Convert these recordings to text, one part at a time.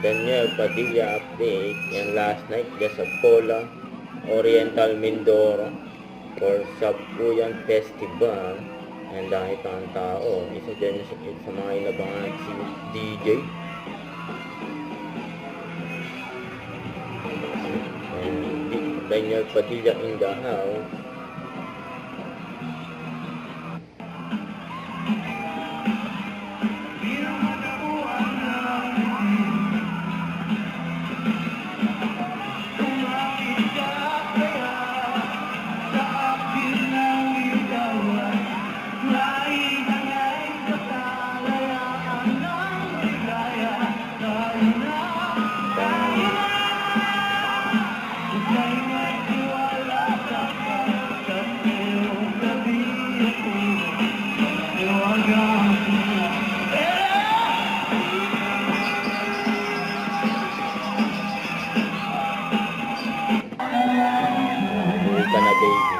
Daniel Padilla update. Yan last night dyan sa Pola, Oriental Mindoro for Sabpuyan Festival. Ang dami pang tao. Isa dyan sa mga inabangan si DJ. And Daniel Padilla in the house. Uwi ka na, baby.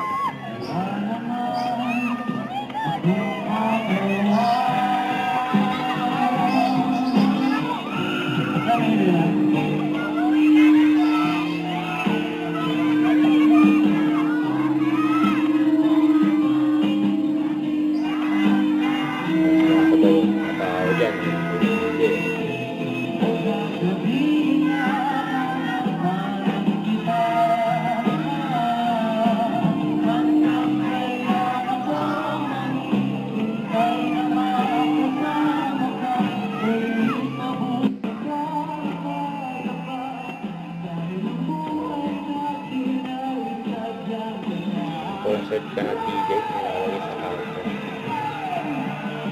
Concert ka na, DJ, nilalagay sa counter.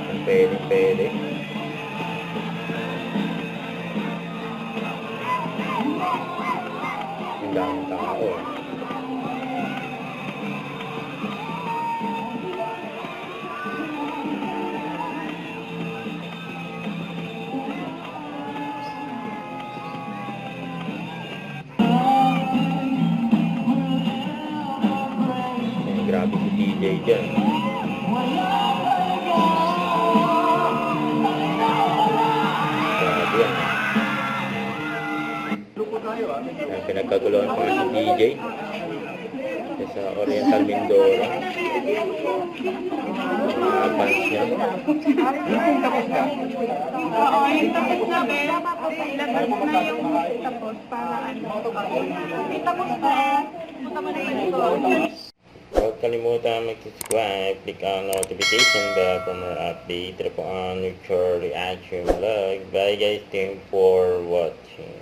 Kung pwede. Ang daming tao. Grabe si DJ dyan. Grabe yan. Pinagkaguluhan pa si DJ sa Oriental Mindoro. Mga fans niya. Tapos na. Oo, yung tapos na, Bel. Ilabas na yung tapos para ano. Tapos na. Punta mo na yun. Huwag kalimutan mag-subscribe, click ang notification bell for more update. Ito po ang Nature Reaction Vlog. Bye guys, thank you for watching.